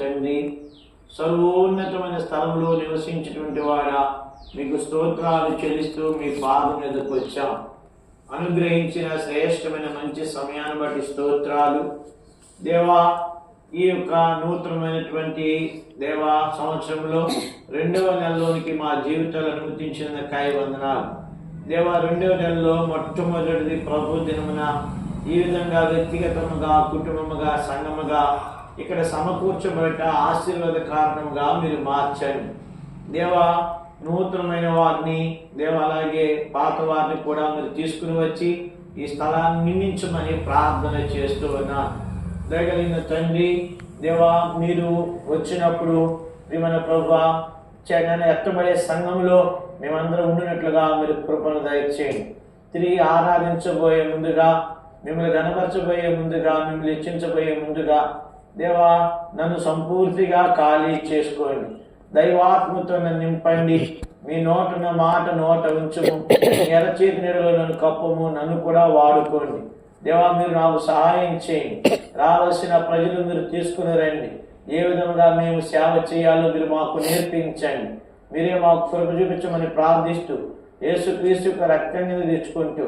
తండ్రి, సర్వోన్నతమైన స్థలంలో నివసించినటువంటి వాడా, మీకు స్తోత్రాలు చెల్లిస్తూ మీ పాదం మీదకు వచ్చాం. అనుగ్రహించిన శ్రేష్టమైన మంచి సమయాన్ని బట్టి స్తోత్రాలు దేవా. ఈ యొక్క నూతనమైనటువంటి దేవా సంవత్సరంలో 2వ నెలలోనికి మా జీవితాలు అనుమతించినందుకై వందనాలు దేవా. 2వ నెలలో మొట్టమొదటిది ప్రభు దినమున ఈ విధంగా వ్యక్తిగతముగా, కుటుంబముగా, సంఘముగా ఇక్కడ సమకూర్చబడట ఆశీర్వాద కారణంగా మీరు మార్చండి దేవా. నూతనమైన వారిని దేవా, అలాగే పాత వారిని కూడా మీరు తీసుకుని వచ్చి ఈ స్థలాన్ని నిందించమని ప్రార్థన చేస్తూ ఉన్నాను. దయగలిగిన తండ్రి దేవా, మీరు వచ్చినప్పుడు ప్రియమైన ప్రభువా, ఎత్తబడే సంఘంలో మేమందరం ఉండినట్లుగా మీరు కృపను దయచేయండి. తిరిగి ఆరాధించబోయే ముందుగా, మిమ్మల్ని కనపరచబోయే ముందుగా, మిమ్మల్ని హెచ్చించబోయే ముందుగా దేవా, నన్ను సంపూర్తిగా ఖాళీ చేసుకోండి. దైవాత్మతో నన్ను నింపండి. మీ నోటున్న మాట నోట ఉంచుము. ఎర్రచేతి నీడలో నన్ను కప్పుము. నన్ను కూడా వాడుకోండి దేవా. మీరు నాకు సహాయం చేయండి. రావాల్సిన ప్రజలు మీరు తీసుకుని రండి. ఏ విధంగా మేము సేవ చేయాలో మీరు మాకు నేర్పించండి. మీరే మాకు కృప చూపించమని ప్రార్థిస్తూ యేసుక్రీస్తు యొక్క రక్తాన్ని తెచ్చుకుంటూ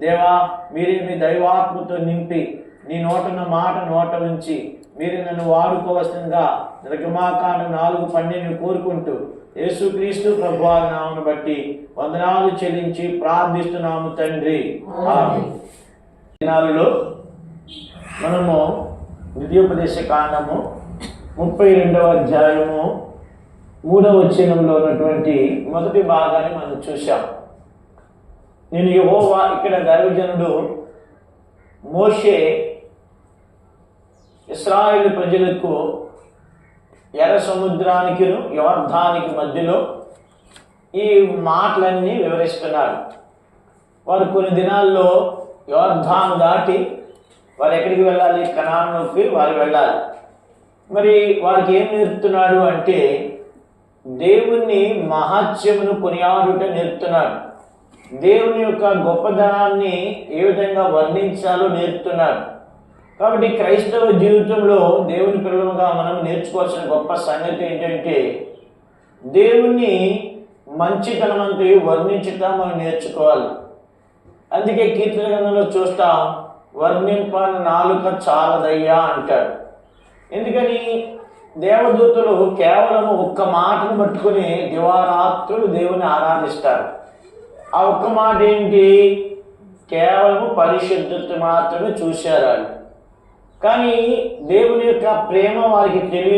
దేవా, మీరే మీ దైవాత్మతో నింపి నీ నోటున్న మాట నోట ఉంచి మీరు నన్ను వాడుకోవలసిందిగా నిర్గమాకాండం 4:12 కోరుకుంటూ యేసుక్రీస్తు ప్రభువారి నామమును బట్టి వందనాలు చెల్లించి ప్రార్థిస్తున్నాము తండ్రి. ఆమేన్. దినాలలో మనము ద్వితీయోపదేశ కాండము 32వ అధ్యాయము 3వ వచనంలో ఉన్నటువంటి మొదటి భాగాన్ని మనం చూశాం. నేను యెహోవా, ఇక్కడ దైవజనుడు మోషే ఇశ్రాయేలు ప్రజలకు ఎర్ర సముద్రానికి యోర్దానికి మధ్యలో ఈ మాటలన్నీ వివరిస్తున్నాడు. వారు కొన్ని దినాల్లో యోర్దాను దాటి వారు ఎక్కడికి వెళ్ళాలి? కనానులోకి వారు వెళ్ళాలి. మరి వారికి ఏం నేర్పుతున్నాడు అంటే దేవుని మహత్యమును కొనియాడుట నేర్పుతున్నాడు. దేవుని యొక్క గొప్పదనాన్ని ఏ విధంగా వర్ణించాలో నేర్పుతున్నాడు. కాబట్టి క్రైస్తవ జీవితంలో దేవుని పిల్లలుగా మనం నేర్చుకోవాల్సిన గొప్ప సంగతి ఏంటంటే దేవుని మంచితనమంతా వర్ణించుట మనం నేర్చుకోవాలి. అందుకే కీర్తన గ్రంథంలో చూస్తాం, వర్ణింప నాలుక చాలదయ్యా అంటాడు. ఎందుకని? దేవదూతలు కేవలం ఒక్క మాటను పట్టుకుని దివారాత్రులు దేవుని ఆరాధిస్తారు. ఆ ఒక్క మాట ఏంటి? కేవలం పరిశుద్ధత మాత్రమే చూశారు. కానీ దేవుని యొక్క ప్రేమ వారికి తెలియదు.